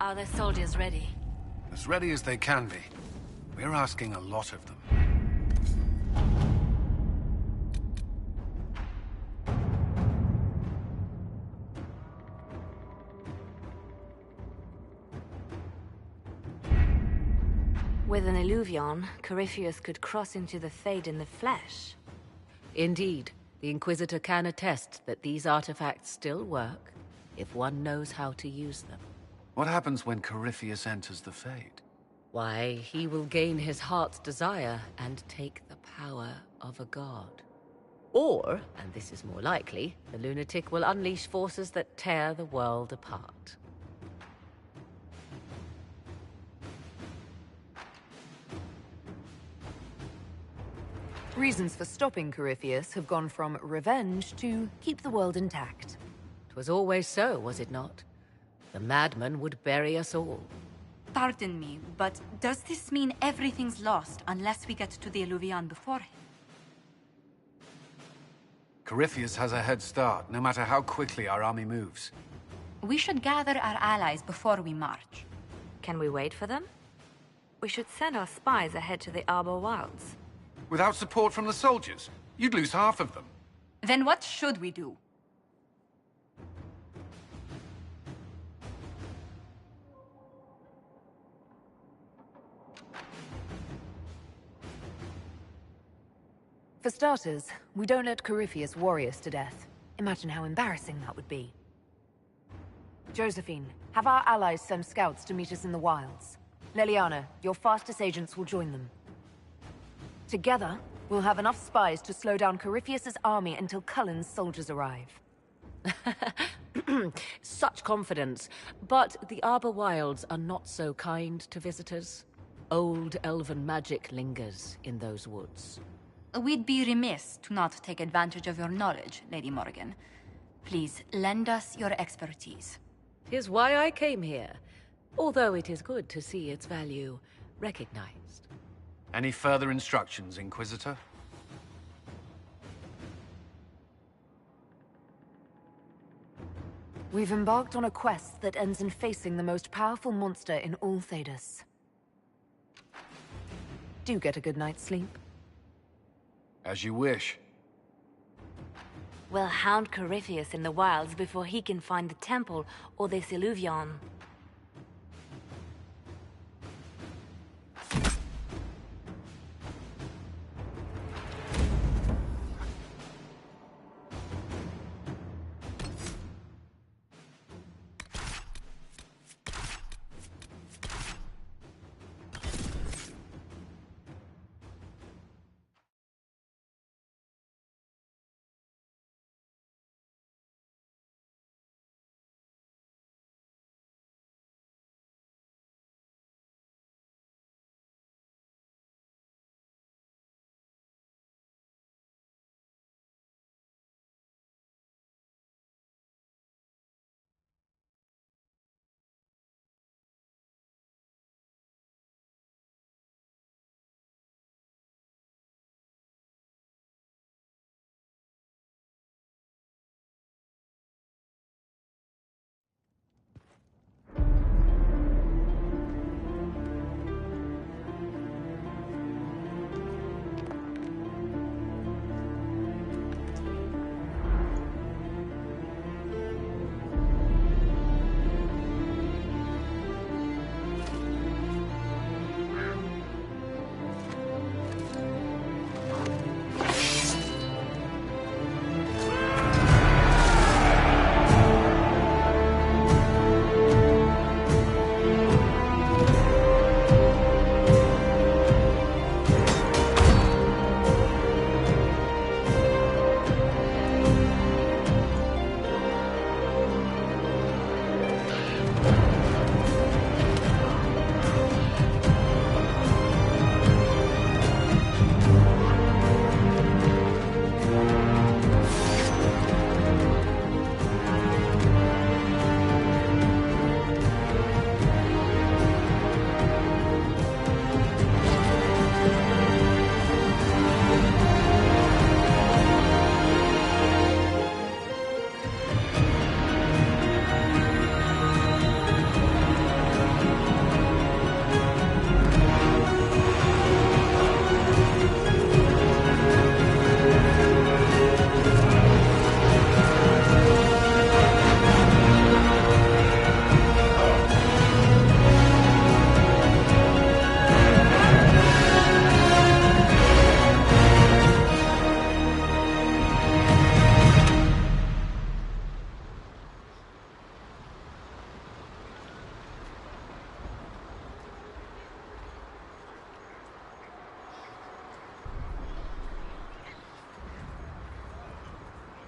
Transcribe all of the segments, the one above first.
Are their soldiers ready? As ready as they can be. We're asking a lot of them. With an Illuvion, Corypheus could cross into the Fade in the flesh. Indeed, the Inquisitor can attest that these artifacts still work, if one knows how to use them. What happens when Corypheus enters the Fade? Why, he will gain his heart's desire and take the power of a god. Or, and this is more likely, the lunatic will unleash forces that tear the world apart. Reasons for stopping Corypheus have gone from revenge to keep the world intact. 'Twas always so, was it not? The madman would bury us all. Pardon me, but does this mean everything's lost unless we get to the Illuvion before him? Corypheus has a head start, no matter how quickly our army moves. We should gather our allies before we march. Can we wait for them? We should send our spies ahead to the Arbor Wilds. Without support from the soldiers, you'd lose half of them. Then what should we do? For starters, we don't let Corypheus worry us to death. Imagine how embarrassing that would be. Josephine, have our allies send scouts to meet us in the wilds. Leliana, your fastest agents will join them. Together, we'll have enough spies to slow down Corypheus's army until Cullen's soldiers arrive. Such confidence. But the Arbor Wilds are not so kind to visitors. Old elven magic lingers in those woods. We'd be remiss to not take advantage of your knowledge, Lady Morgan. Please, lend us your expertise. 'Tis why I came here, although it is good to see its value recognized. Any further instructions, Inquisitor? We've embarked on a quest that ends in facing the most powerful monster in all Thedas. Do get a good night's sleep. As you wish. We'll hound Corypheus in the wilds before he can find the temple or this Illuvion.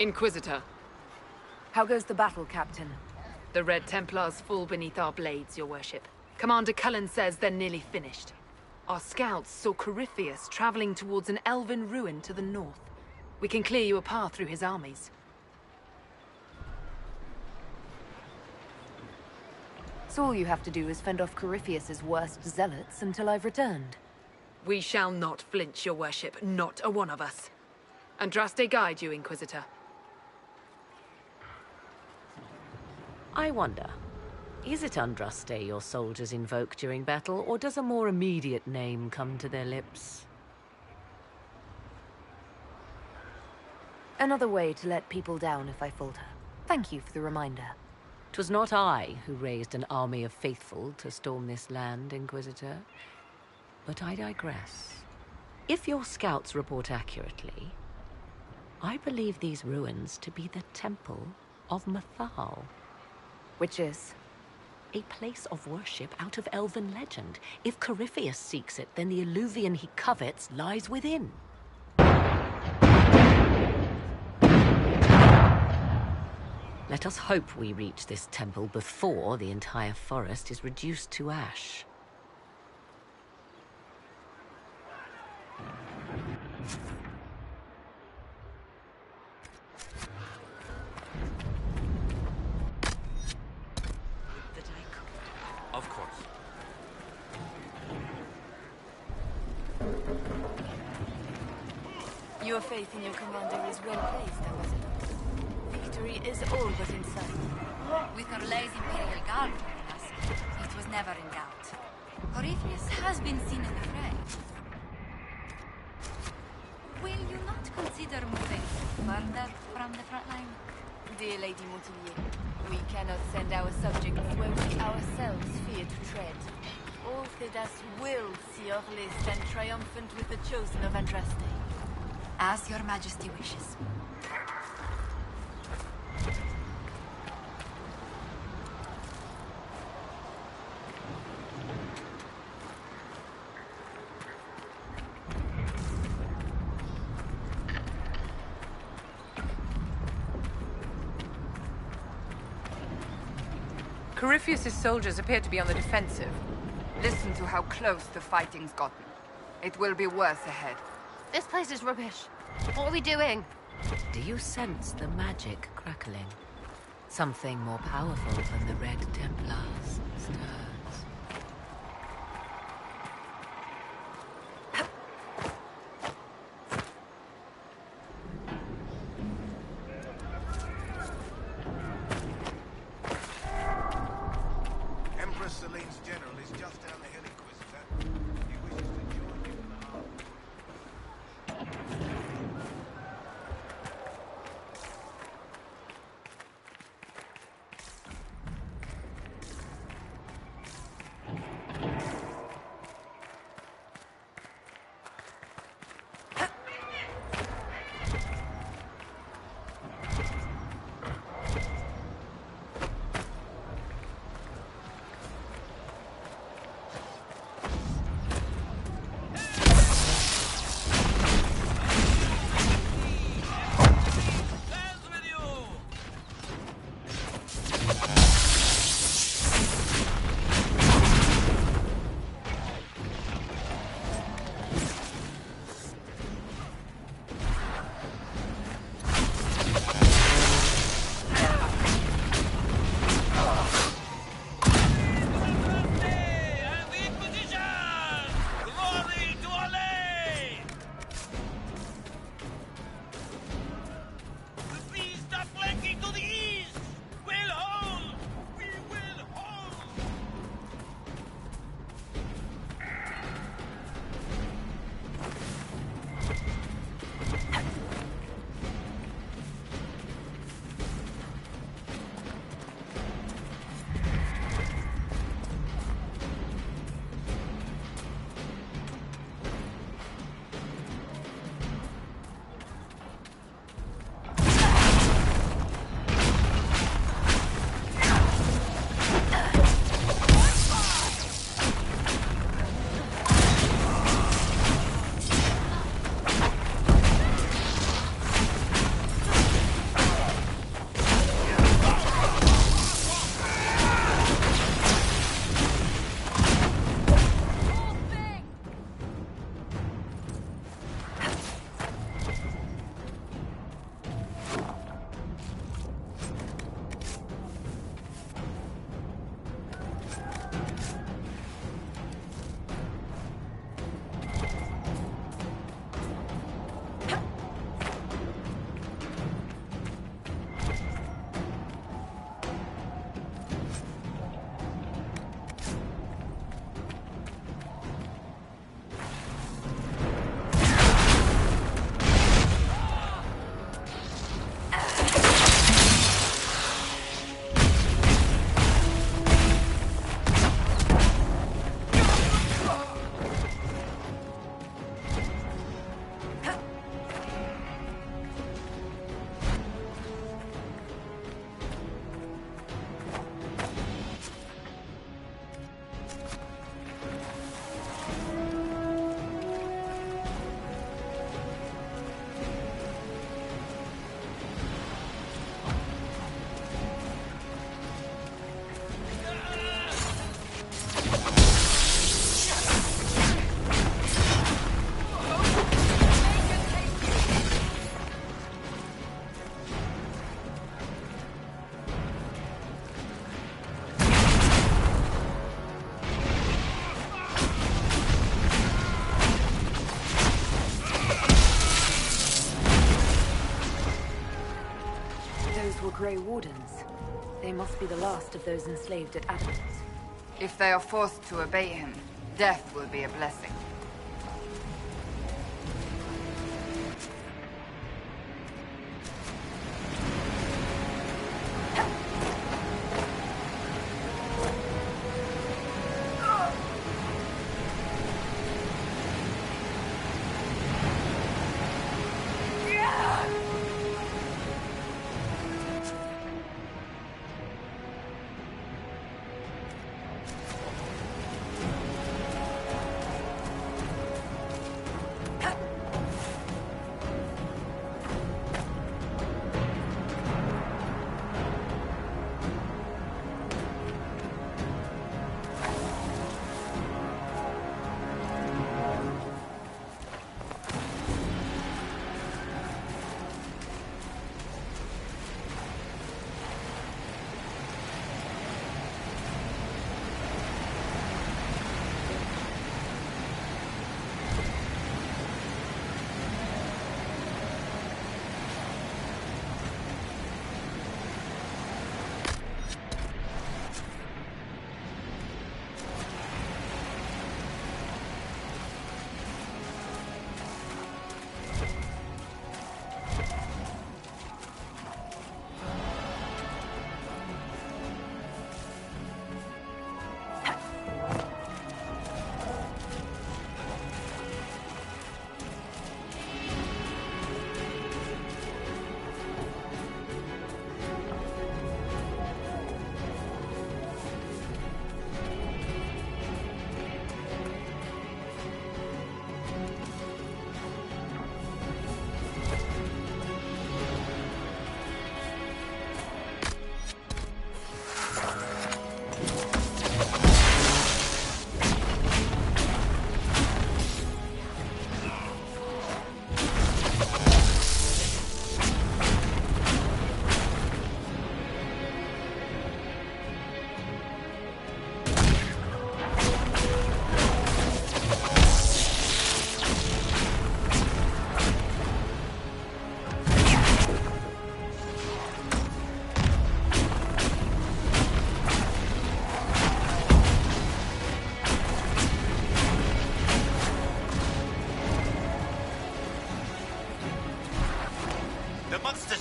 Inquisitor. How goes the battle, Captain? The Red Templars fall beneath our blades, your worship. Commander Cullen says they're nearly finished. Our scouts saw Corypheus traveling towards an elven ruin to the north. We can clear you a path through his armies. So all you have to do is fend off Corypheus's worst zealots until I've returned. We shall not flinch, your worship, not a one of us. Andraste guide you, Inquisitor. I wonder, is it Andraste your soldiers invoke during battle, or does a more immediate name come to their lips? Another way to let people down if I falter. Thank you for the reminder. 'Twas not I who raised an army of faithful to storm this land, Inquisitor. But I digress. If your scouts report accurately, I believe these ruins to be the Temple of Mathal. Which is? A place of worship out of elven legend. If Corypheus seeks it, then the Illuvian he covets lies within. Let us hope we reach this temple before the entire forest is reduced to ash. Of course. Your faith in your commander is well placed, Ambassador. Victory is all but in sight. With Orlais' Imperial Guard joining us, it was never in doubt. Corypheus has been seen in the fray. Will you not consider moving further from the front line? Dear Lady Montier, we cannot send our subjects where we ourselves fear to tread. All Thedas will see Orlais stand triumphant with the chosen of Andraste. As your majesty wishes. Corypheus's soldiers appear to be on the defensive. Listen to how close the fighting's gotten. It will be worse ahead. This place is rubbish. What are we doing? Do you sense the magic crackling? Something more powerful than the Red Templars stirs. Empress Celine's general is just down the hill, Inquisitor. He wishes to join you in the harbor. were Grey Wardens. They must be the last of those enslaved at Adamant. If they are forced to obey him, death will be a blessing.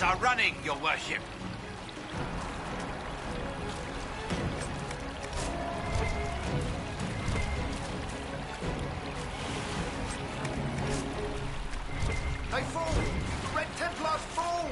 Are running, your worship. They fall! The Red Templars fall!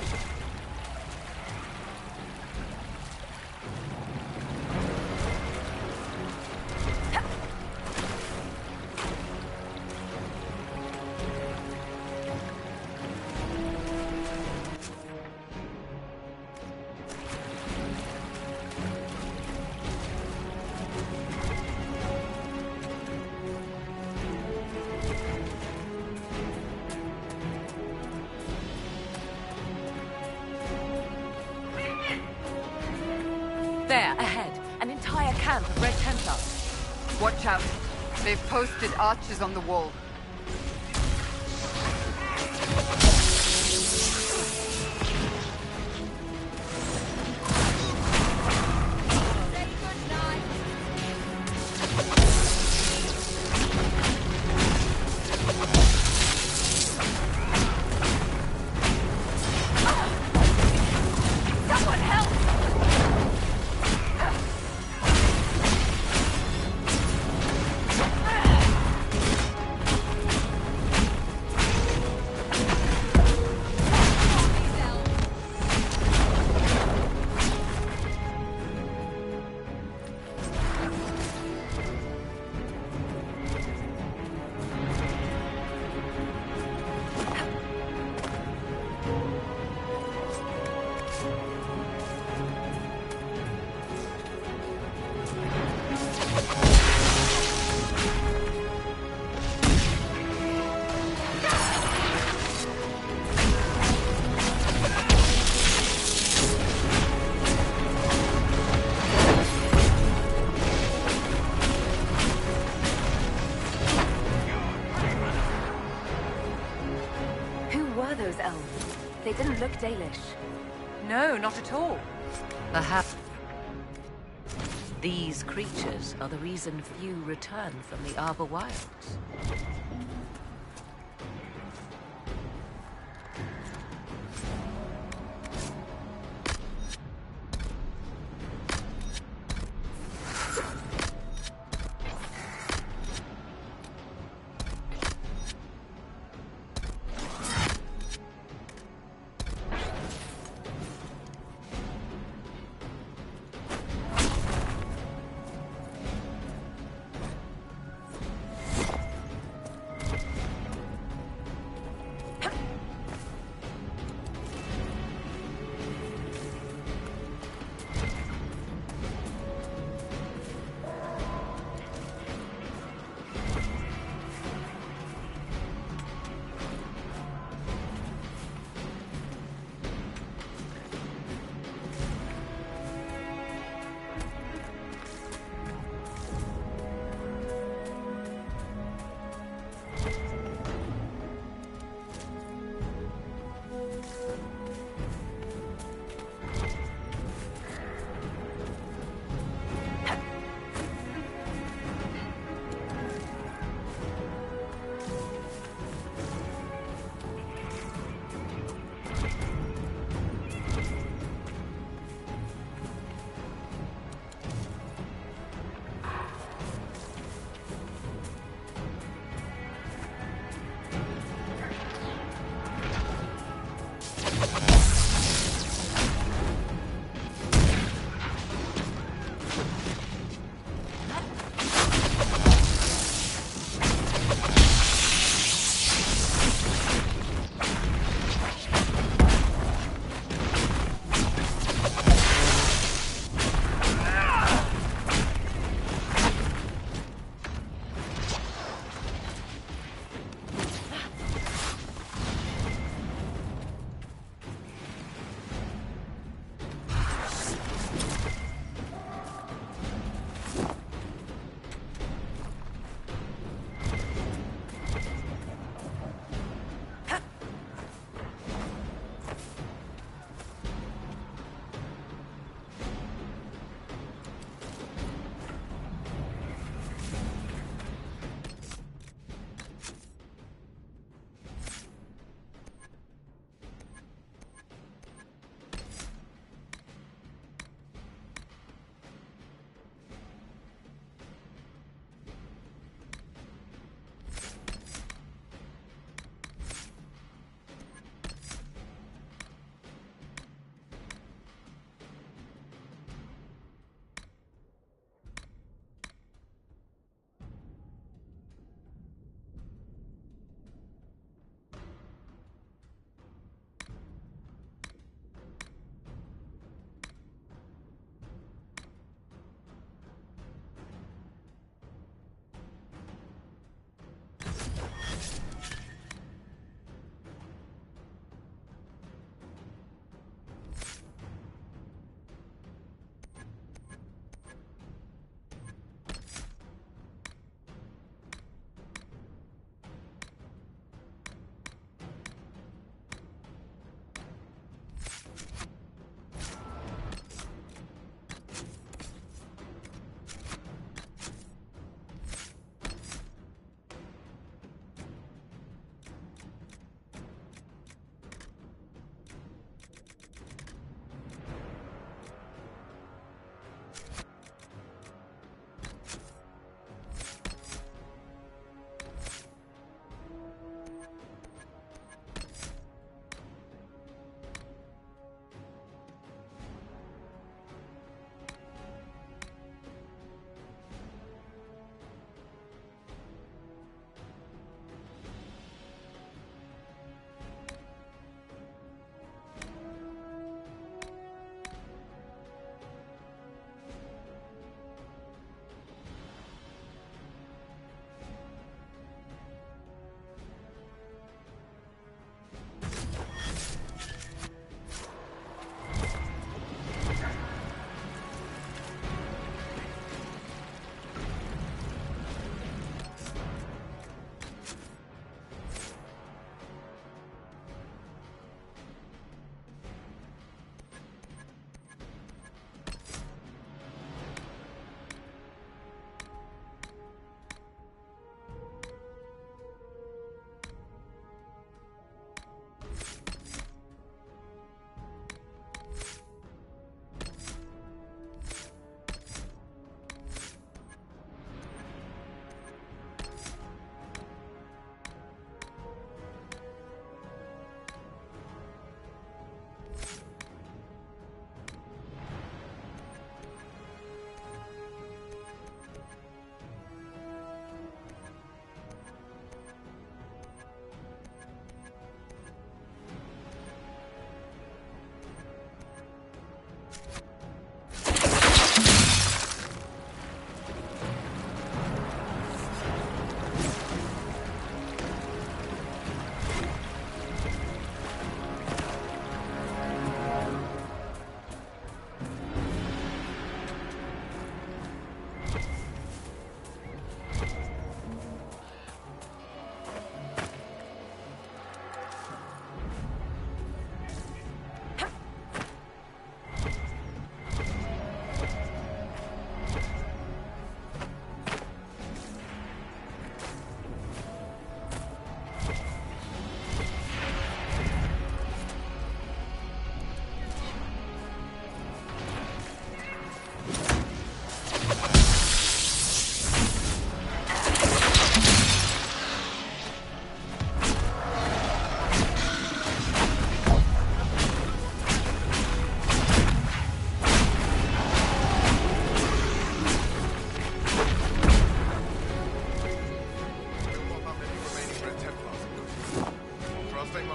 There, ahead. An entire camp of Red Templars. Watch out. They've posted archers on the wall. They didn't look Dalish. No, not at all. Perhaps these creatures are the reason few return from the Arbor Wilds.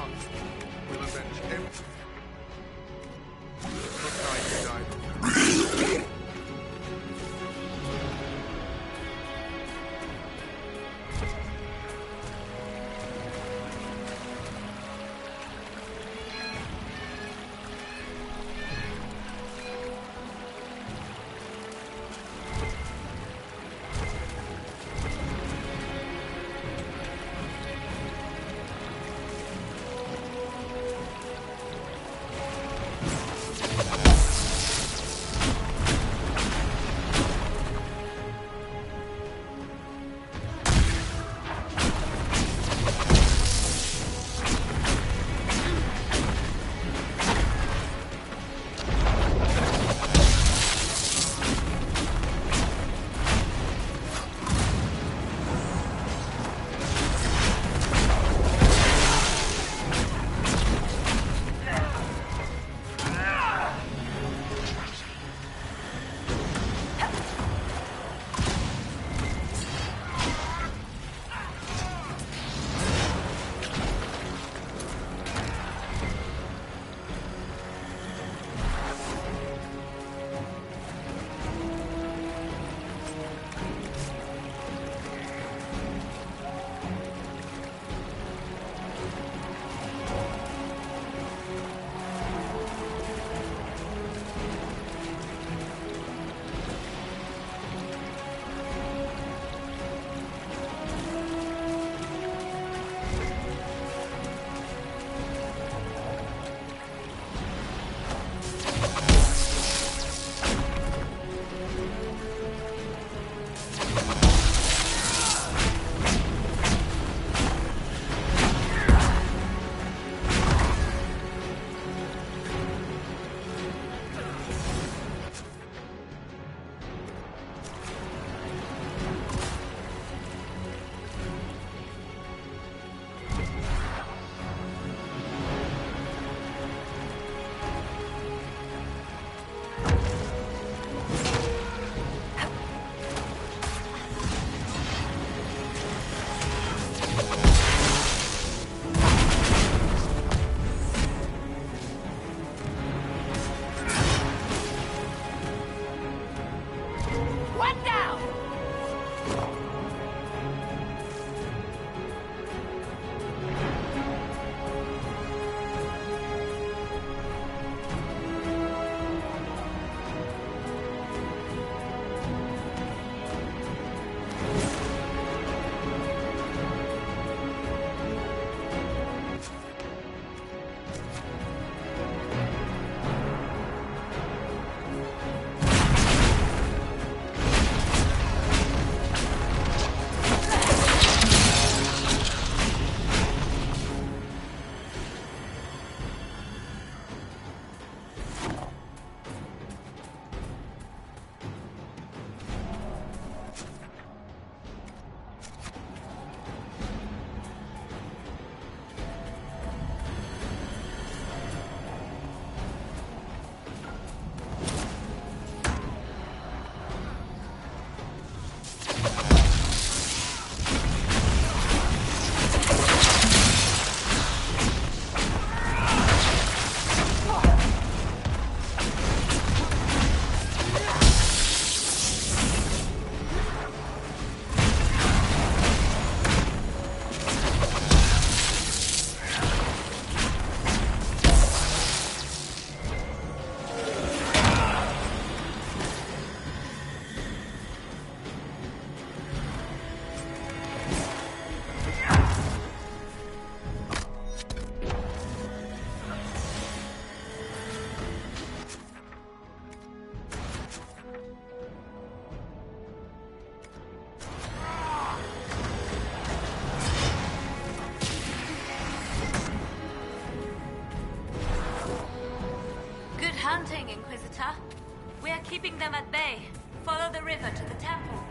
chance. We'll avenge him. Good night, Dino. hunting, Inquisitor. We're keeping them at bay. Follow the river to the temple.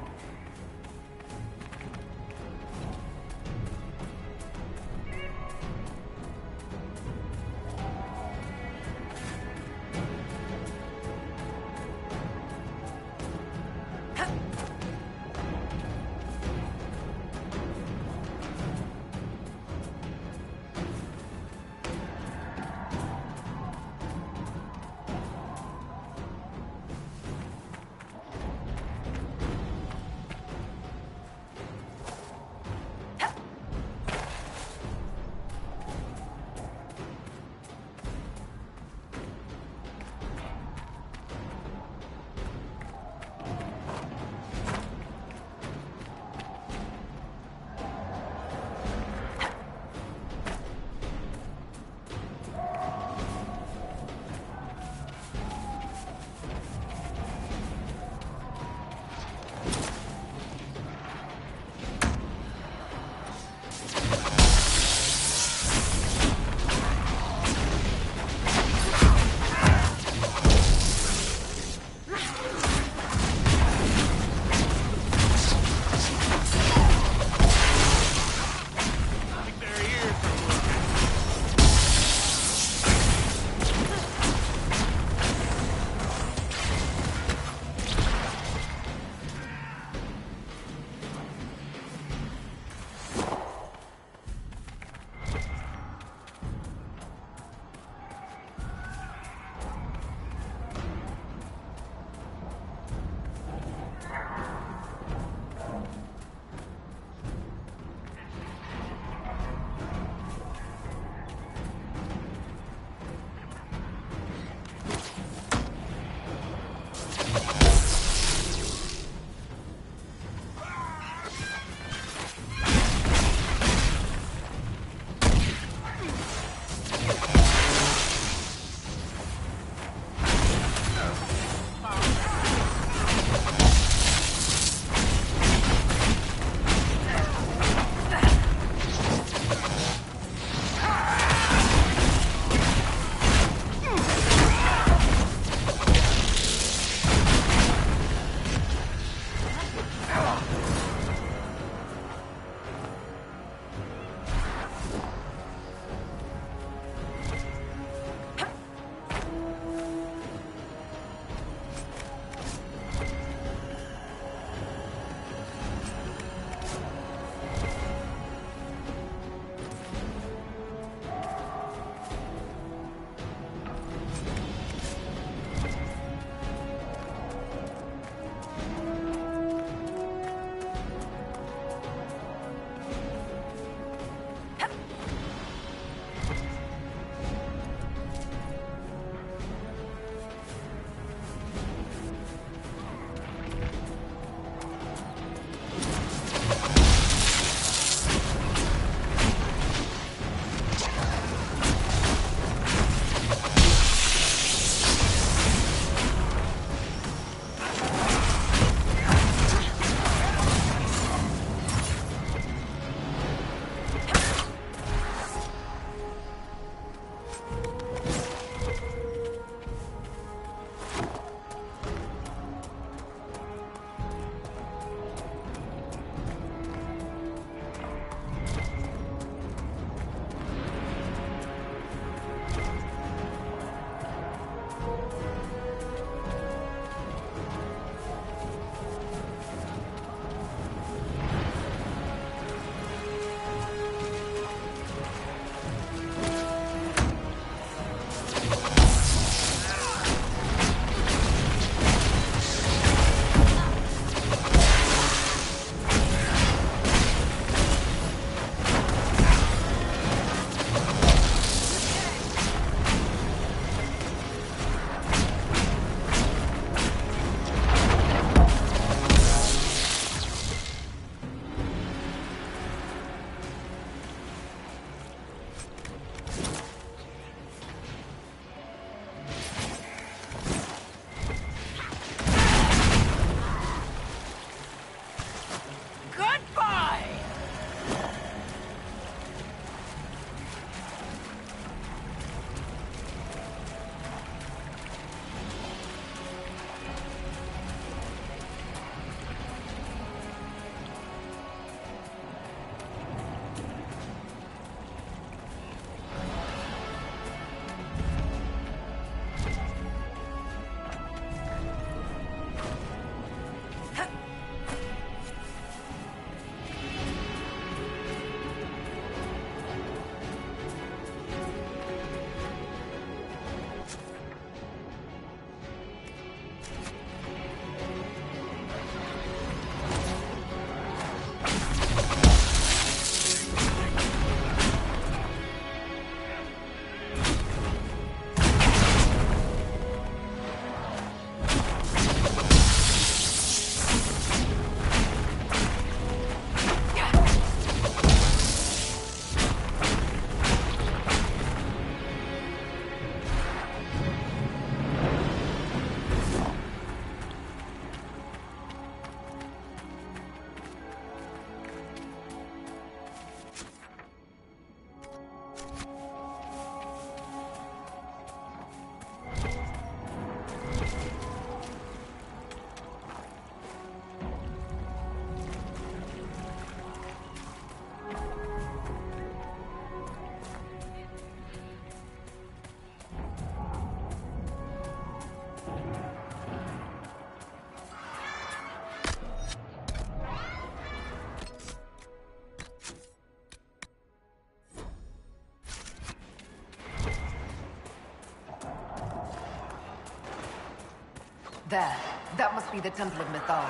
There. That must be the Temple of Mythal.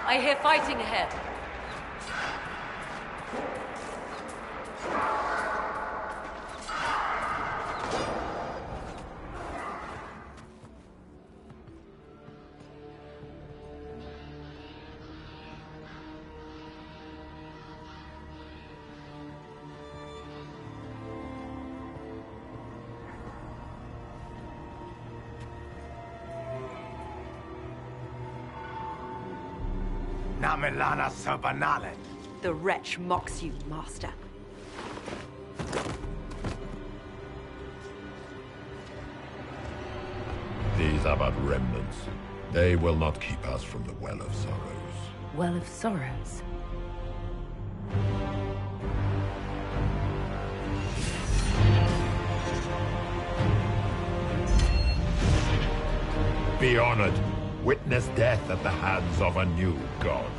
I hear fighting ahead. Namelana Serbanale. The wretch mocks you, Master. These are but remnants. They will not keep us from the Well of Sorrows. Well of Sorrows. Be honored. Witness death at the hands of a new god.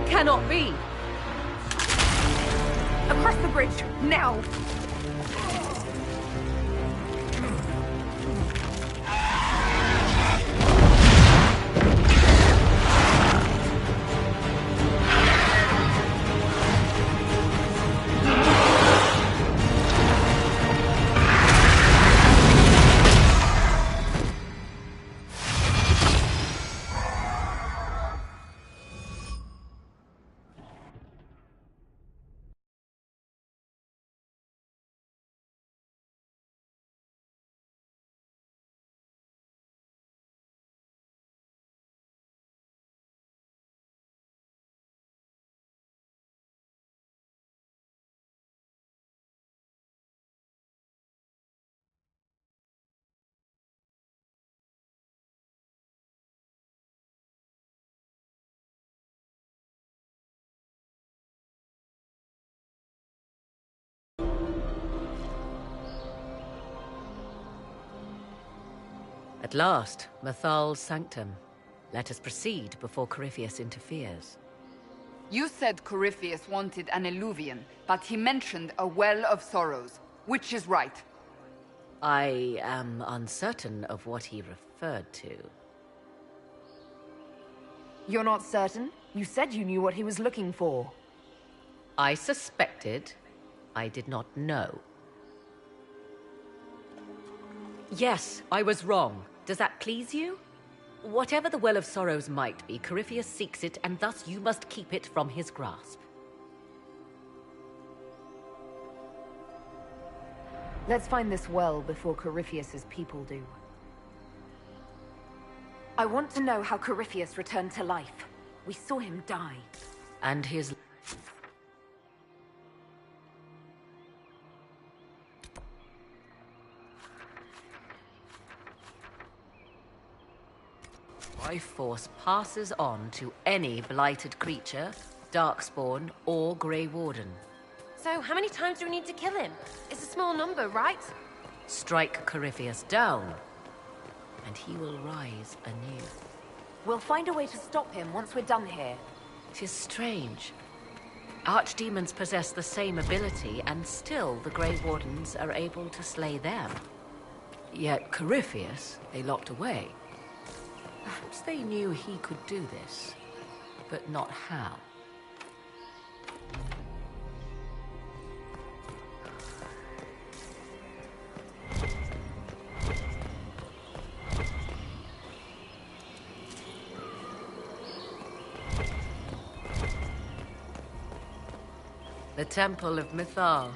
Cannot be! Across the bridge, now! At last, Mythal's sanctum. Let us proceed before Corypheus interferes. You said Corypheus wanted an eluvian, but he mentioned a Well of Sorrows. Which is right? I am uncertain of what he referred to. You're not certain? You said you knew what he was looking for. I suspected. I did not know. Yes, I was wrong. Does that please you? Whatever the Well of Sorrows might be, Corypheus seeks it, and thus you must keep it from his grasp. Let's find this well before Corypheus's people do. I want to know how Corypheus returned to life. We saw him die. And his... life force passes on to any blighted creature, darkspawn, or Grey Warden. So, how many times do we need to kill him? It's a small number, right? Strike Corypheus down, and he will rise anew. We'll find a way to stop him once we're done here. 'Tis strange. Archdemons possess the same ability, and still the Grey Wardens are able to slay them. Yet Corypheus, they locked away. Perhaps they knew he could do this, but not how. The Temple of Mythal.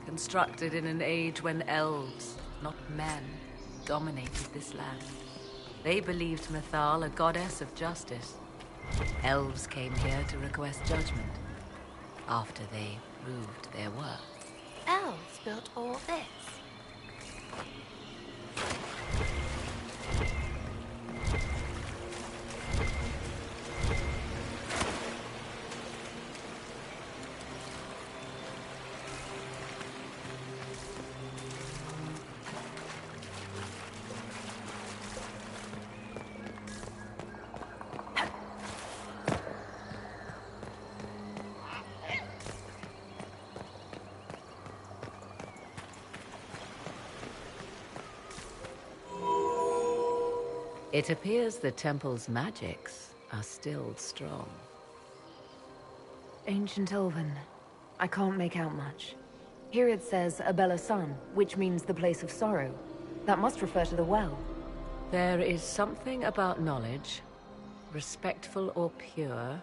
Constructed in an age when elves, not men, dominated this land. They believed Mythal a goddess of justice. Elves came here to request judgment, after they proved their worth. Elves built all this. It appears the temple's magics are still strong. Ancient Elven. I can't make out much. Here it says Abella Sun, which means the place of sorrow. That must refer to the well. There is something about knowledge, respectful or pure.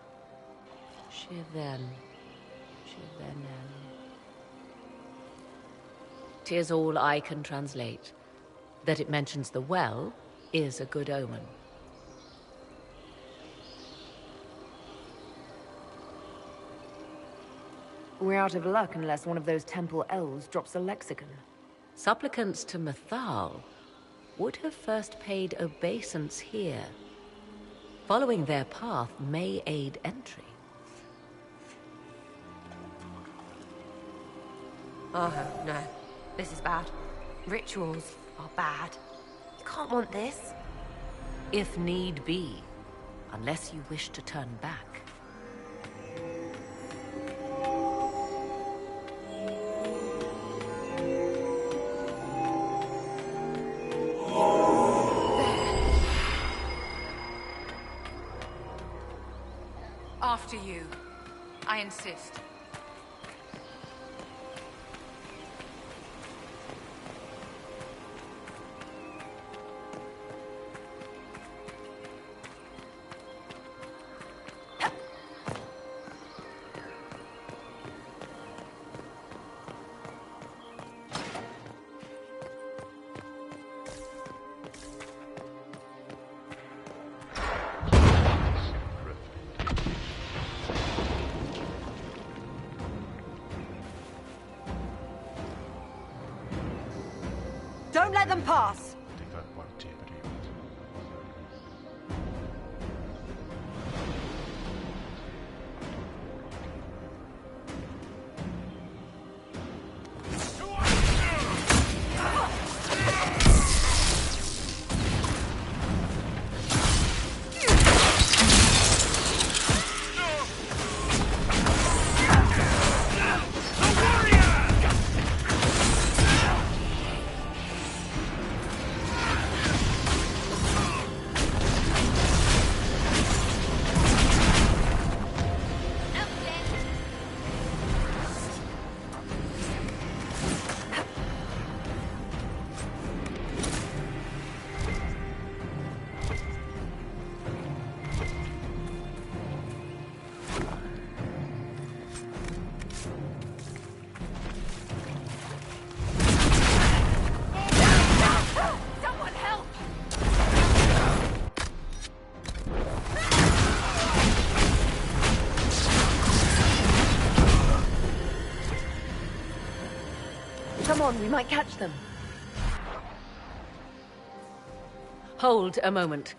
Shivenen. 'Tis all I can translate. That it mentions the well is a good omen. We're out of luck unless one of those temple elves drops a lexicon. Supplicants to Mythal would have first paid obeisance here. Following their path may aid entry. Oh, no. This is bad. Rituals are bad. You can't want this. If need be, unless you wish to turn back. After you. I insist. Don't let them pass! Come on, we might catch them. Hold a moment.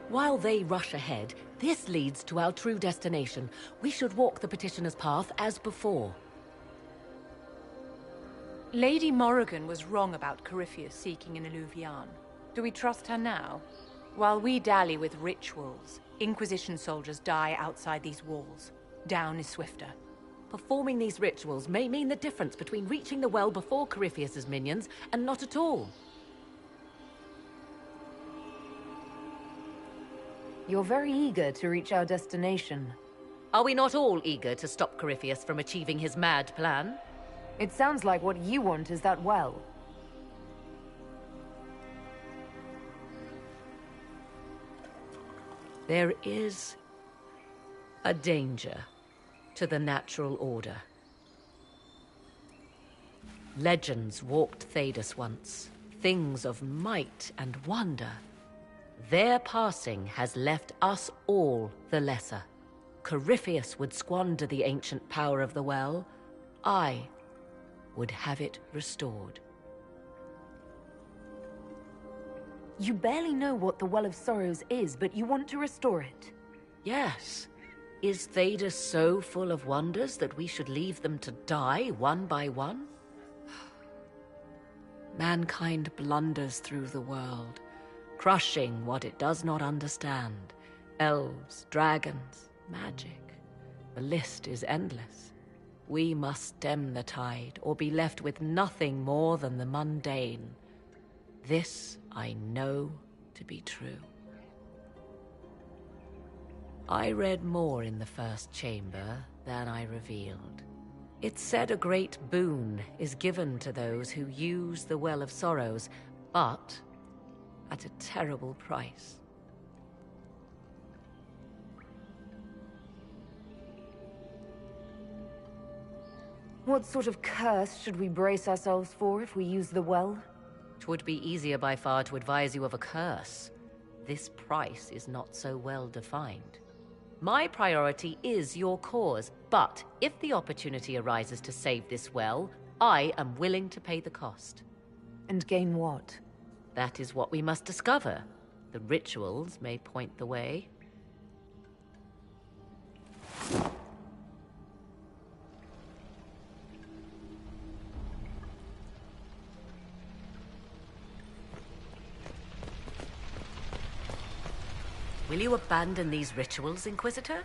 While they rush ahead, this leads to our true destination. We should walk the petitioner's path as before. Lady Morrigan was wrong about Corypheus seeking an Illuvian. Do we trust her now? While we dally with rituals, Inquisition soldiers die outside these walls. Down is swifter. Performing these rituals may mean the difference between reaching the well before Corypheus's minions and not at all. You're very eager to reach our destination. Are we not all eager to stop Corypheus from achieving his mad plan? It sounds like what you want is that well. There is a danger. to the natural order. Legends walked Thedas once, things of might and wonder. Their passing has left us all the lesser. Corypheus would squander the ancient power of the well. I would have it restored. You barely know what the Well of Sorrows is, but you want to restore it. Yes. Is Thedas so full of wonders that we should leave them to die one by one? Mankind blunders through the world, crushing what it does not understand. Elves, dragons, magic. The list is endless. We must stem the tide, or be left with nothing more than the mundane. This I know to be true. I read more in the first chamber than I revealed. It said a great boon is given to those who use the Well of Sorrows, but at a terrible price. What sort of curse should we brace ourselves for if we use the well? 'Twould be easier by far to advise you of a curse. This price is not so well defined. My priority is your cause, but if the opportunity arises to save this well, I am willing to pay the cost. And gain what? That is what we must discover. The rituals may point the way. Will you abandon these rituals, Inquisitor?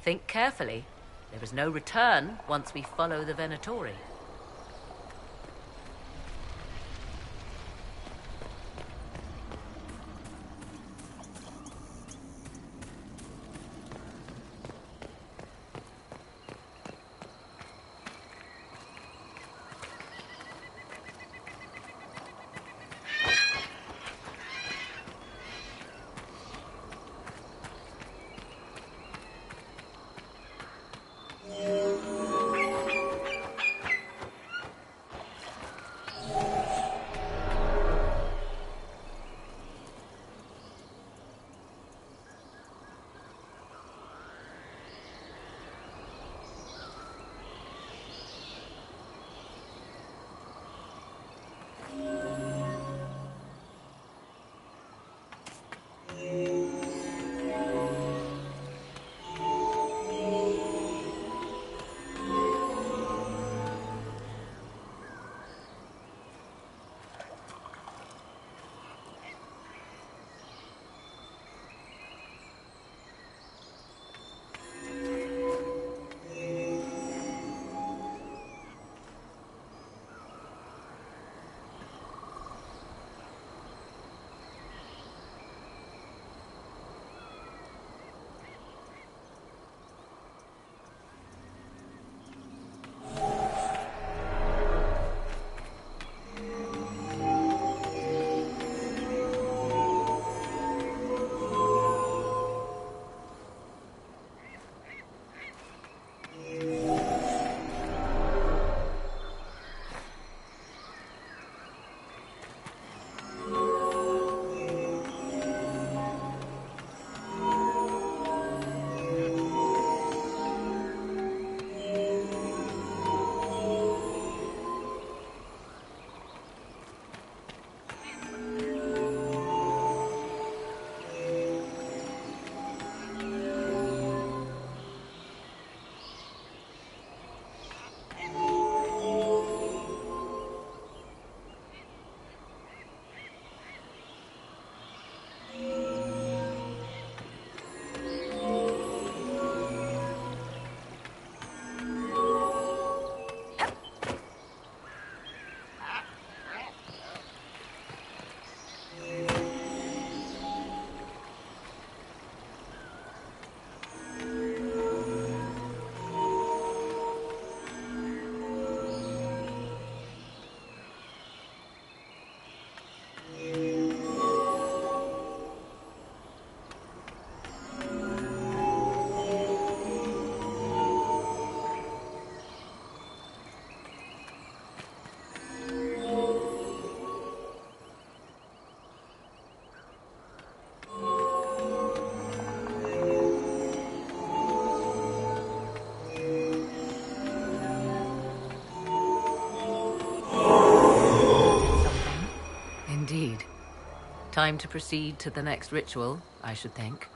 Think carefully. There is no return once we follow the Venatori. Time to proceed to the next ritual, I should think.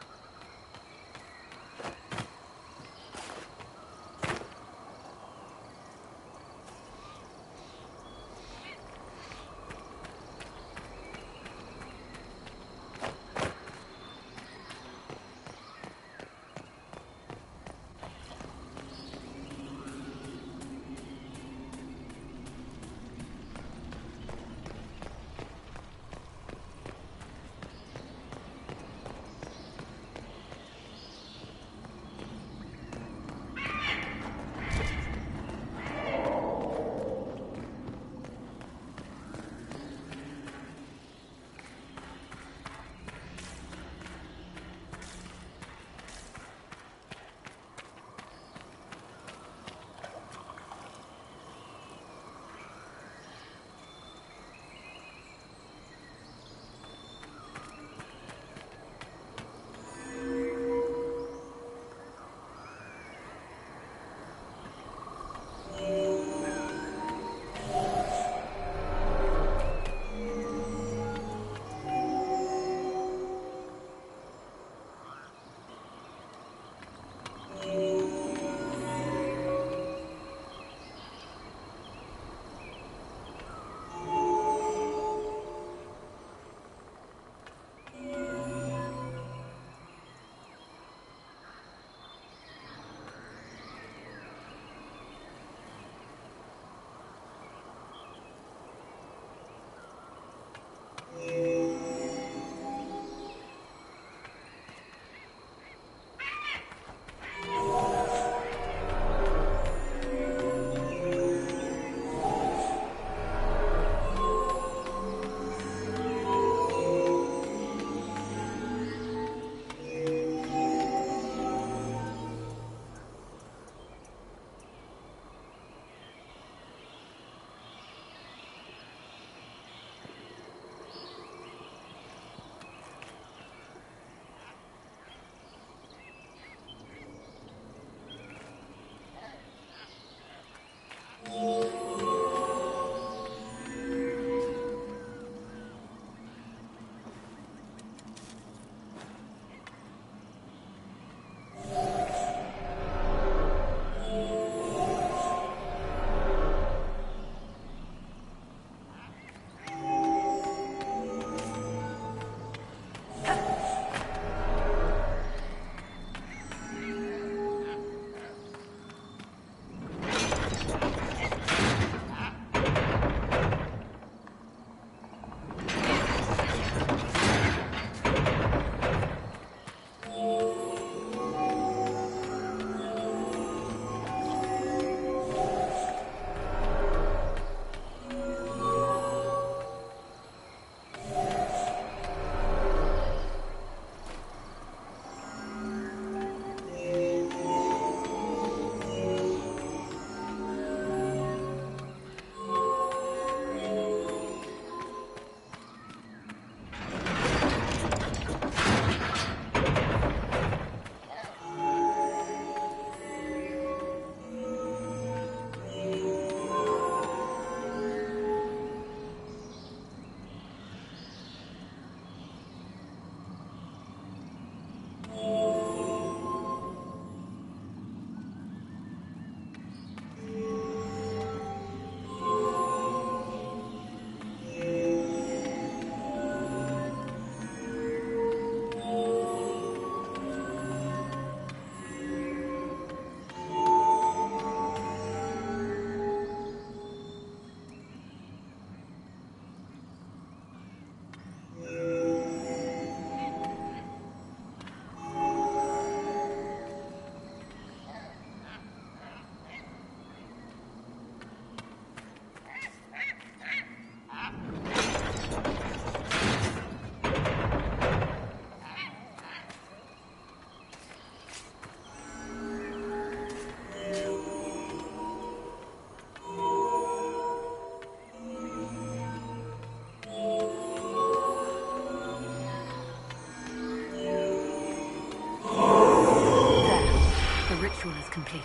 ritual is complete.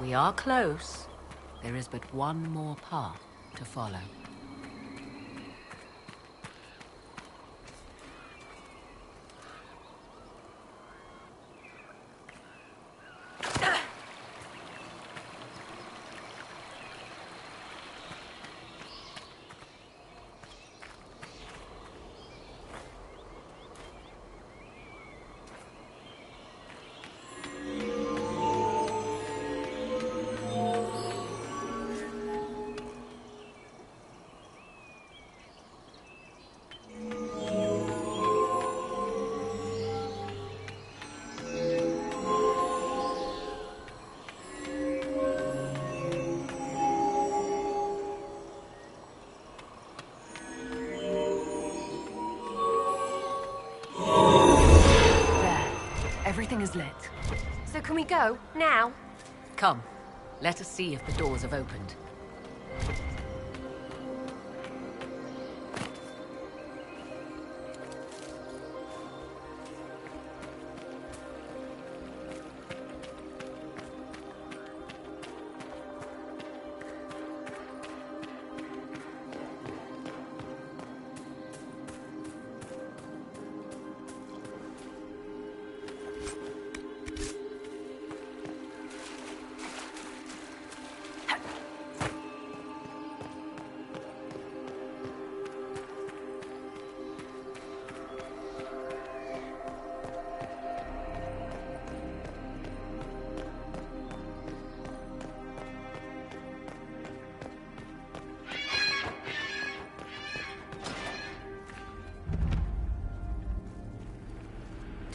We are close. There is but one more path to follow. Can we go? Now? Come, let us see if the doors have opened.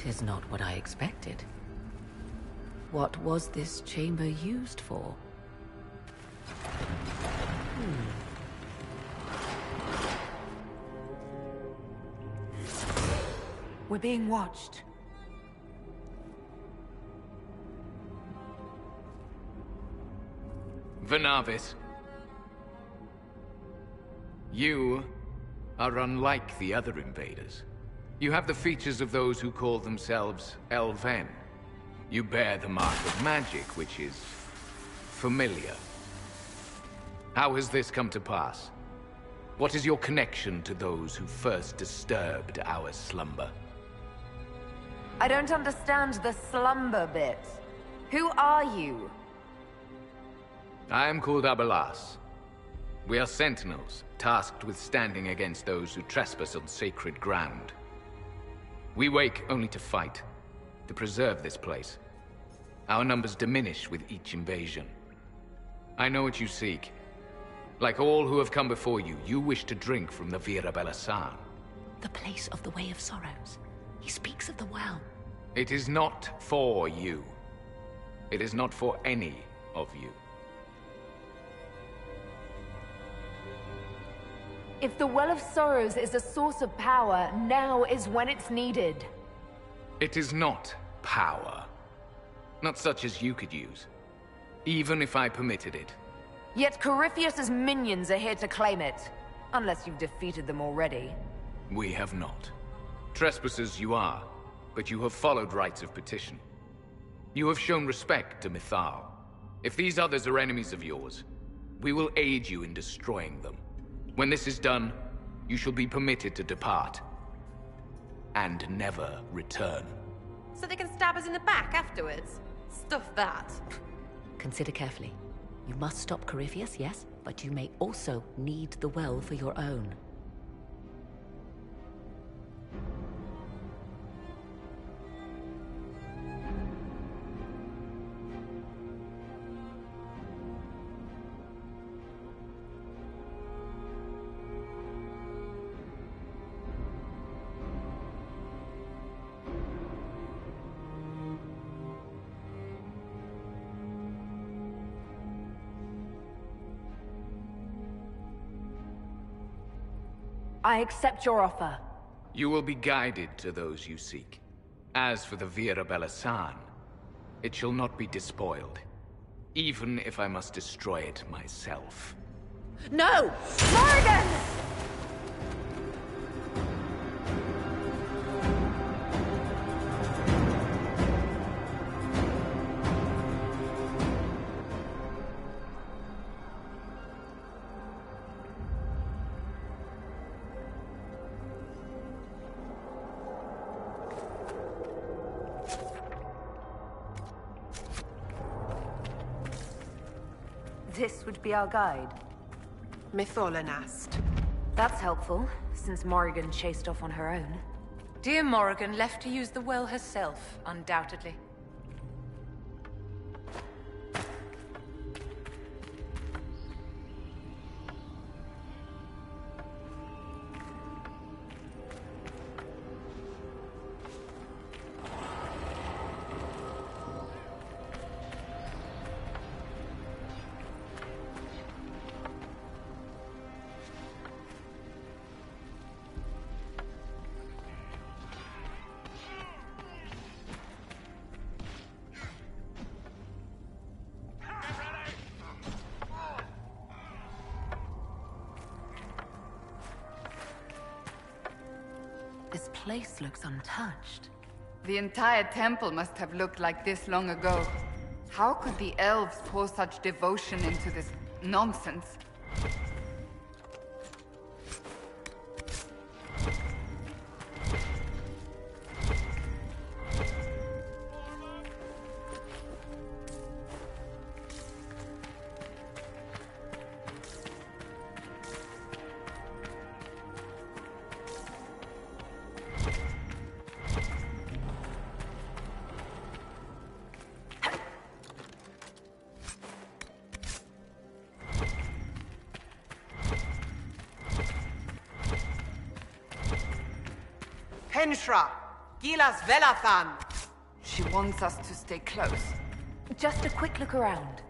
Tis not what I expected. What was this chamber used for? We're being watched. Venavis. You are unlike the other invaders. You have the features of those who call themselves Elven. You bear the mark of magic, which is familiar. How has this come to pass? What is your connection to those who first disturbed our slumber? I don't understand the slumber bit. Who are you? I am called Abelas. We are sentinels, tasked with standing against those who trespass on sacred ground. We wake only to fight, to preserve this place. Our numbers diminish with each invasion. I know what you seek. Like all who have come before you, you wish to drink from the Vira Belasan. The place of the Way of Sorrows. He speaks of the well. It is not for you. It is not for any of you. If the Well of Sorrows is a source of power, now is when it's needed. It is not power. Not such as you could use. Even if I permitted it. Yet Corypheus's minions are here to claim it. Unless you've defeated them already. We have not. Trespassers you are, but you have followed rites of petition. You have shown respect to Mythal. If these others are enemies of yours, we will aid you in destroying them. When this is done, you shall be permitted to depart. And never return. So they can stab us in the back afterwards? Stuff that. Consider carefully. You must stop Corypheus, yes, but you may also need the well for your own. I accept your offer. You will be guided to those you seek. As for the Vira Belasan, it shall not be despoiled. Even if I must destroy it myself. No! Morrigan! This would be our guide. Mytholanast. That's helpful, since Morrigan chased off on her own. Dear Morrigan left to use the well herself, undoubtedly. place looks untouched. The entire temple must have looked like this long ago. How could the elves pour such devotion into this nonsense? Henshra, Gilas Velathan. She wants us to stay close. Just a quick look around.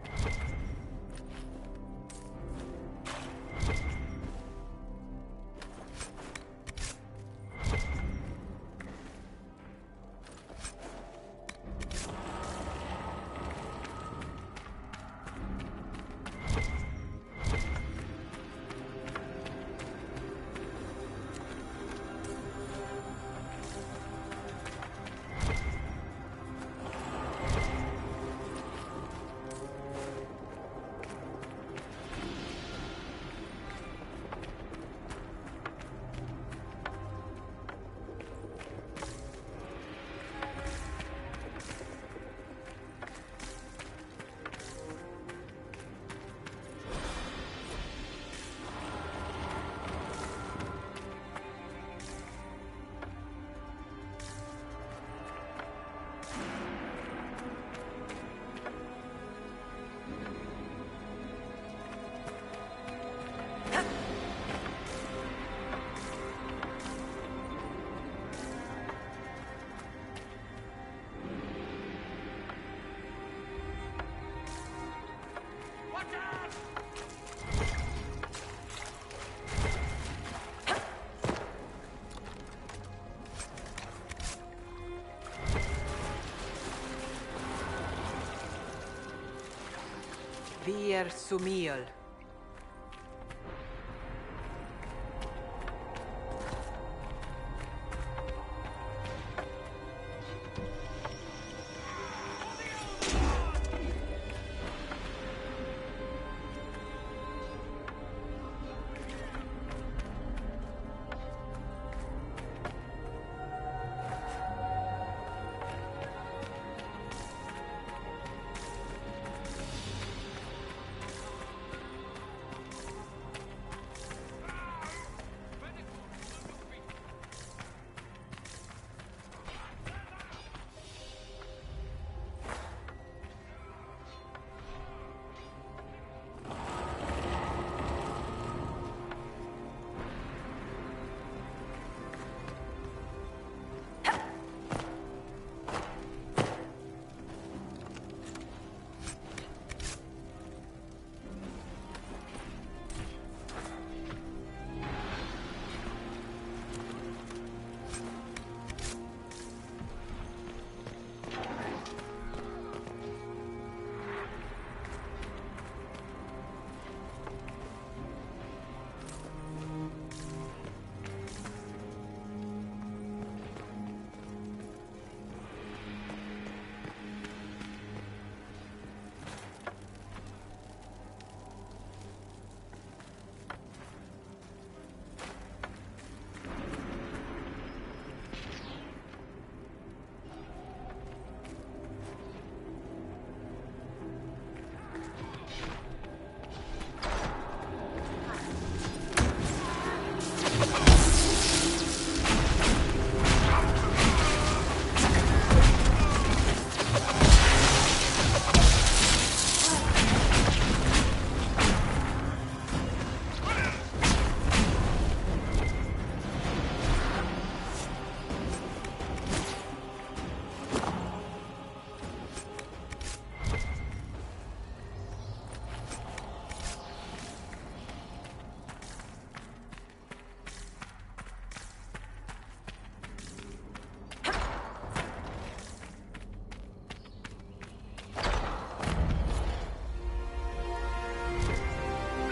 Vir Sumiel.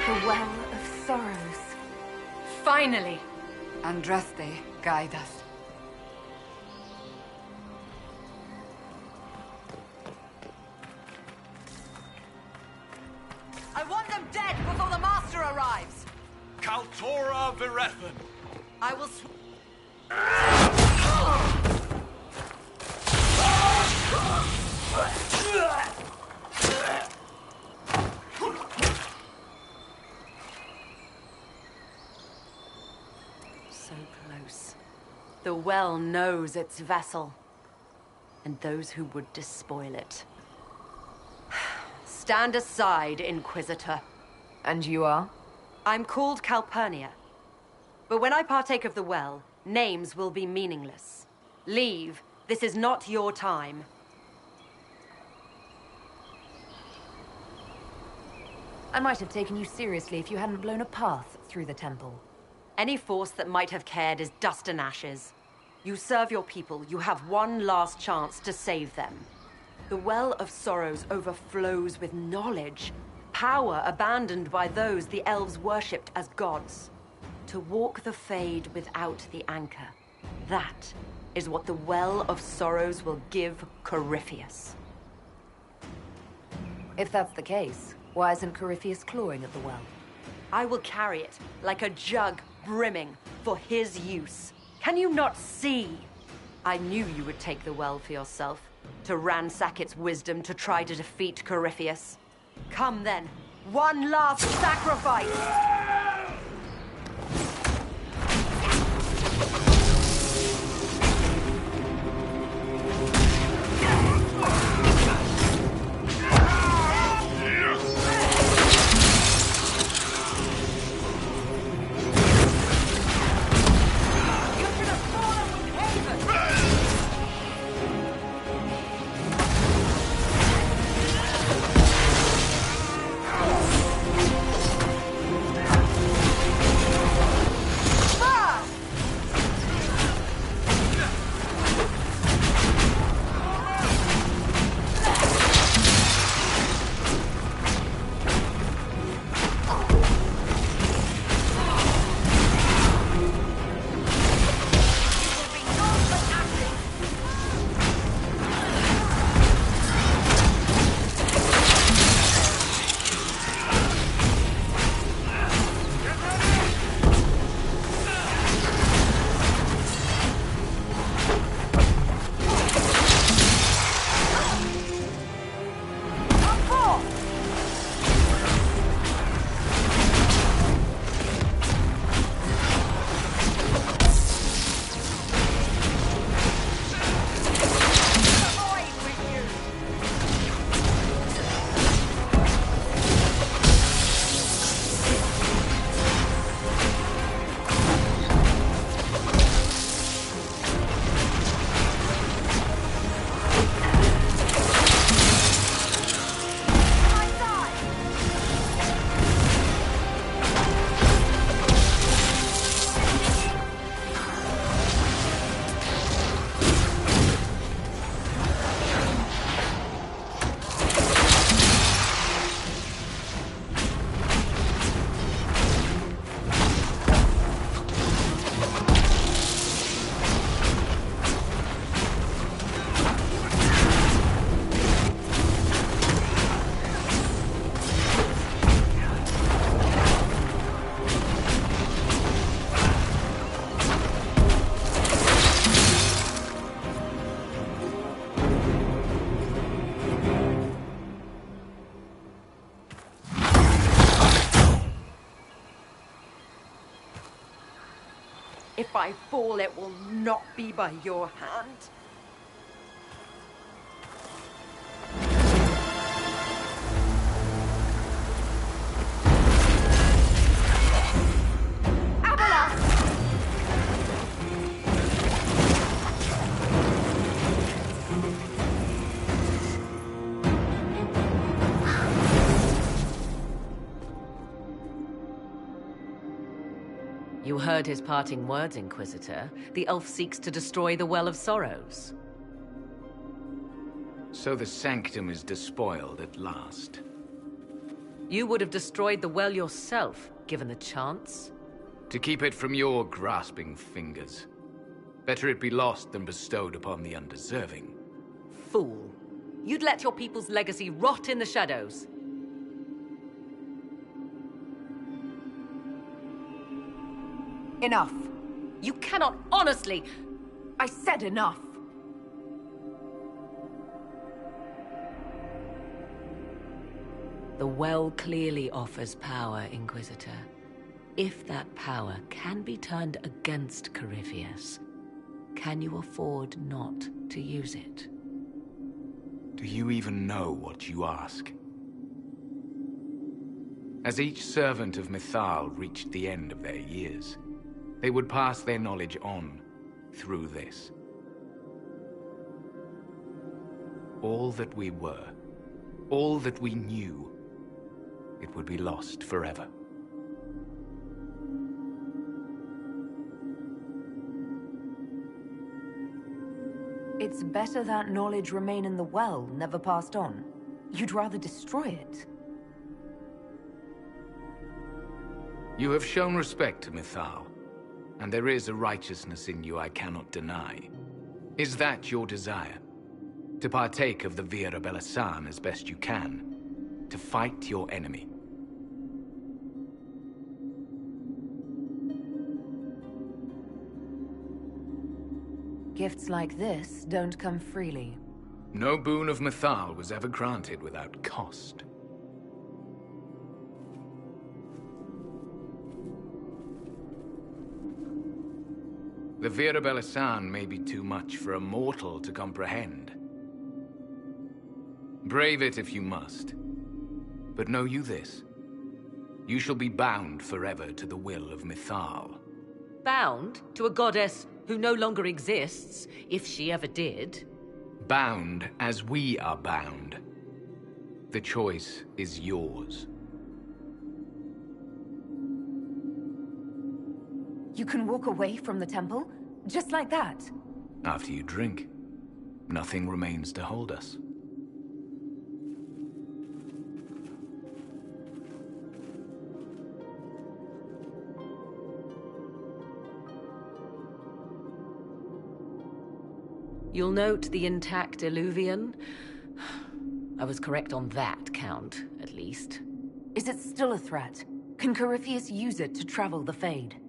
The Well of Sorrows. Finally! Andraste, guide us. Kaltora Virethan. I will So close. The well knows its vessel, and those who would despoil it. Stand aside, Inquisitor. And you are? I'm called Calpurnia. But when I partake of the well, names will be meaningless. Leave. This is not your time. I might have taken you seriously if you hadn't blown a path through the temple. Any force that might have cared is dust and ashes. You serve your people. You have one last chance to save them. The Well of Sorrows overflows with knowledge. Power abandoned by those the elves worshipped as gods. To walk the Fade without the anchor. That is what the Well of Sorrows will give Corypheus. If that's the case, why isn't Corypheus clawing at the well? I will carry it like a jug brimming for his use. Can you not see? I knew you would take the well for yourself, to ransack its wisdom to try to defeat Corypheus. Come then, one last sacrifice! If I fall, it will not be by your hand. You heard his parting words, Inquisitor. The elf seeks to destroy the Well of Sorrows. So the Sanctum is despoiled at last. You would have destroyed the well yourself, given the chance. To keep it from your grasping fingers. Better it be lost than bestowed upon the undeserving. Fool. You'd let your people's legacy rot in the shadows. Enough. You cannot honestly... I said enough. The well clearly offers power, Inquisitor. If that power can be turned against Corypheus, can you afford not to use it? Do you even know what you ask? As each servant of Mythal reached the end of their years, they would pass their knowledge on through this. All that we were, all that we knew, it would be lost forever. It's better that knowledge remain in the well, never passed on. You'd rather destroy it. You have shown respect to Mythal, and there is a righteousness in you I cannot deny. Is that your desire? To partake of the Via Belisan as best you can? To fight your enemy? Gifts like this don't come freely. No boon of Mythal was ever granted without cost. The Via Belisan may be too much for a mortal to comprehend. Brave it if you must. But know you this. You shall be bound forever to the will of Mythal. Bound to a goddess who no longer exists, if she ever did. Bound as we are bound. The choice is yours. You can walk away from the temple? Just like that? After you drink, nothing remains to hold us. You'll note the intact Illuvian. I was correct on that count, at least. Is it still a threat? Can Corypheus use it to travel the Fade?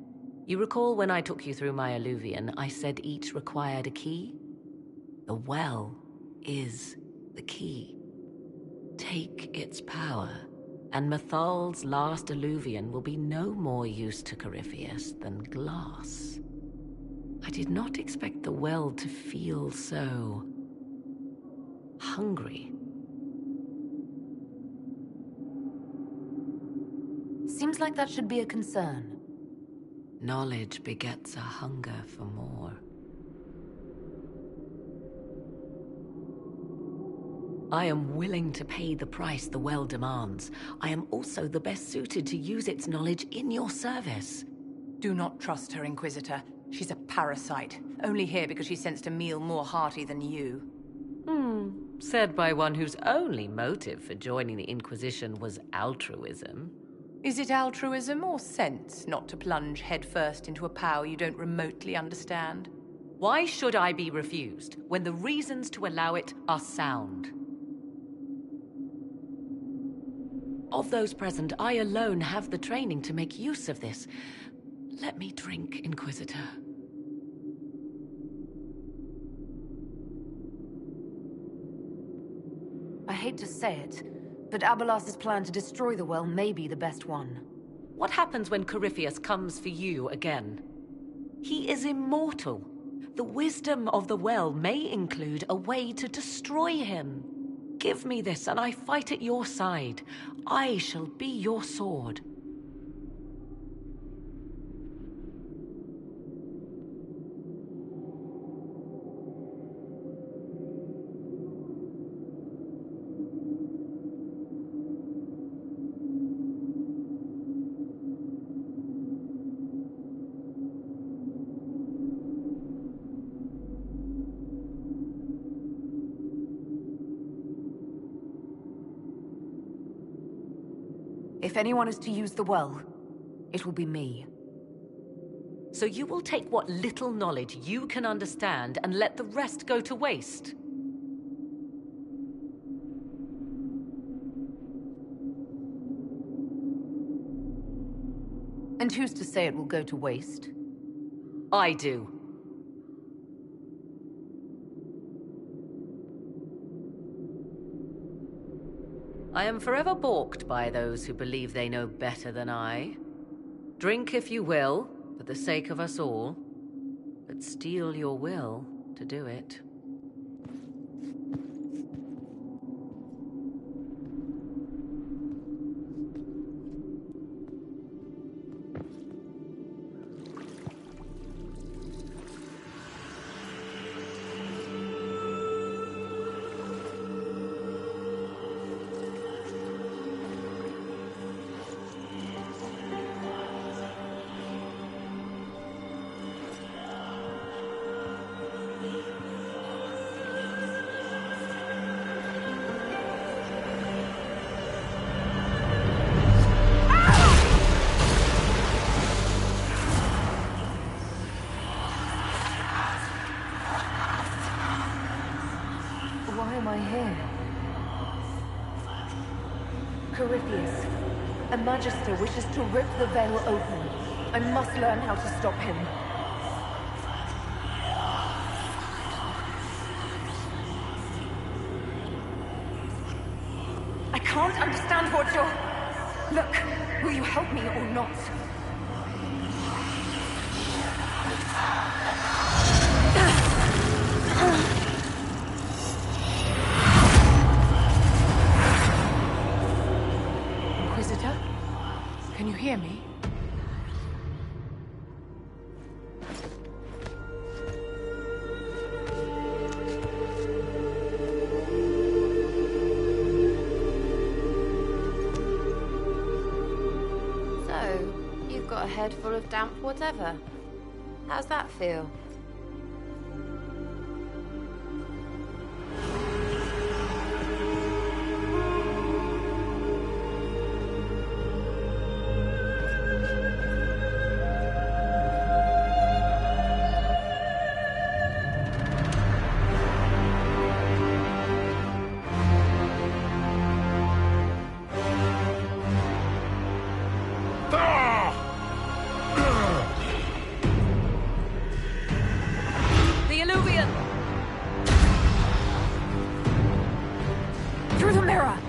You recall when I took you through my Illuvian, I said each required a key? The well is the key. Take its power, and Mythal's last Illuvian will be no more use to Corypheus than glass. I did not expect the well to feel so... hungry. Seems like that should be a concern. Knowledge begets a hunger for more. I am willing to pay the price the well demands. I am also the best suited to use its knowledge in your service. Do not trust her, Inquisitor. She's a parasite, only here because she sensed a meal more hearty than you. Said by one whose only motive for joining the Inquisition was altruism. Is it altruism or sense not to plunge headfirst into a power you don't remotely understand? Why should I be refused when the reasons to allow it are sound? Of those present, I alone have the training to make use of this. Let me drink, Inquisitor. I hate to say it, but Abelas's plan to destroy the well may be the best one. What happens when Corypheus comes for you again? He is immortal. The wisdom of the well may include a way to destroy him. Give me this and I fight at your side. I shall be your sword. If anyone is to use the well, it will be me. So you will take what little knowledge you can understand and let the rest go to waste? And who's to say it will go to waste? I do. I am forever balked by those who believe they know better than I. Drink if you will, for the sake of us all, but steel your will to do it. Why am I here? Corypheus, a Magister wishes to rip the veil open. I must learn how to stop him. I can't understand what you're... Look, will you help me or not? Inquisitor? Can you hear me? So, you've got a head full of damp whatever. How's that feel? The Illuvian! Through the mirror!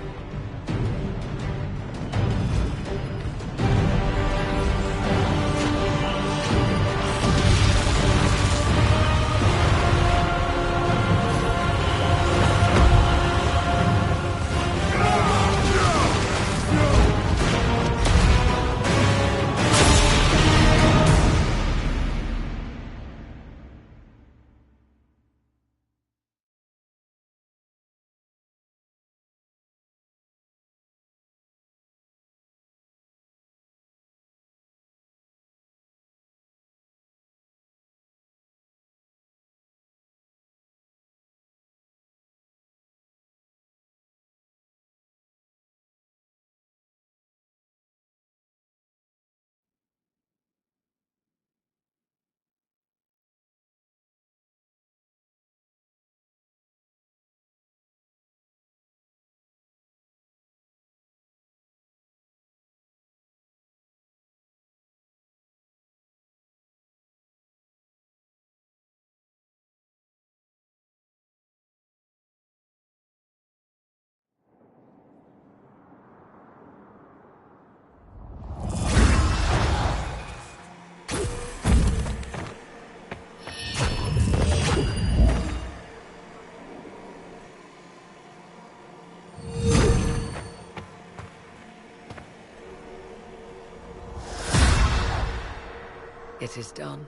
It is done.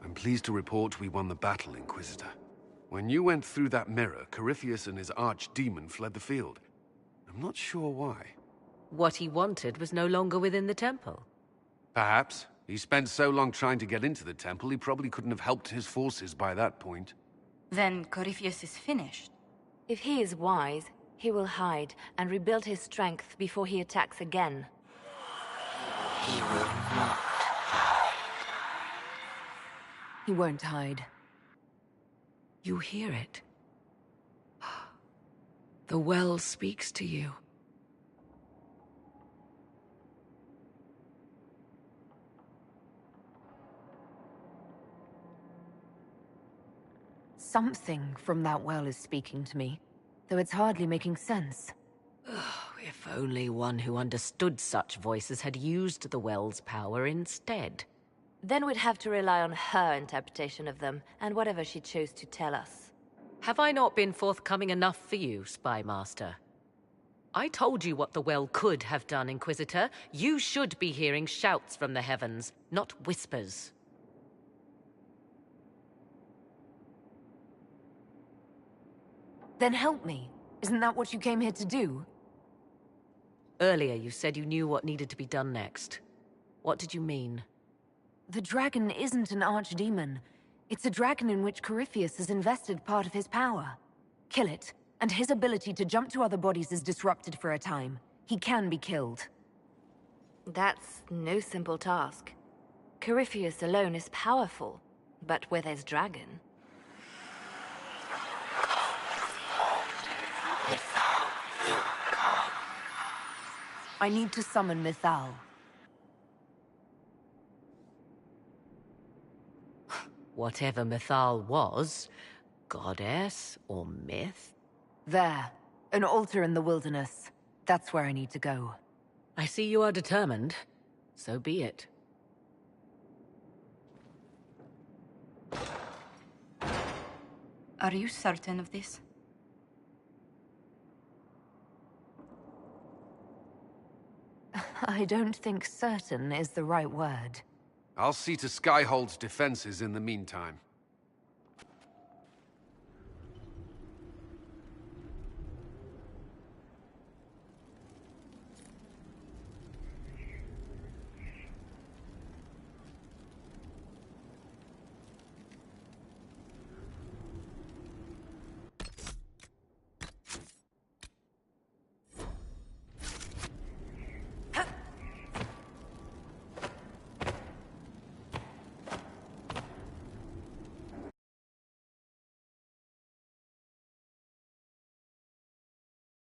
I'm pleased to report we won the battle, Inquisitor. When you went through that mirror, Corypheus and his archdemon fled the field. I'm not sure why. What he wanted was no longer within the temple. Perhaps. He spent so long trying to get into the temple, he probably couldn't have helped his forces by that point. Then Corypheus is finished. If he is wise, he will hide and rebuild his strength before he attacks again. He will not. He won't hide. You hear it. The well speaks to you. Something from that well is speaking to me, though it's hardly making sense. If only one who understood such voices had used the well's power instead. Then we'd have to rely on her interpretation of them, and whatever she chose to tell us. Have I not been forthcoming enough for you, Spy Master? I told you what the well could have done, Inquisitor. You should be hearing shouts from the heavens, not whispers. Then help me. Isn't that what you came here to do? Earlier you said you knew what needed to be done next. What did you mean? The dragon isn't an archdemon. It's a dragon in which Corypheus has invested part of his power. Kill it, and his ability to jump to other bodies is disrupted for a time. He can be killed. That's no simple task. Corypheus alone is powerful, but where there's dragon... I need to summon Mythal. Whatever Mythal was, goddess or myth? There. An altar in the wilderness. That's where I need to go. I see you are determined. So be it. Are you certain of this? I don't think certain is the right word. I'll see to Skyhold's defenses in the meantime.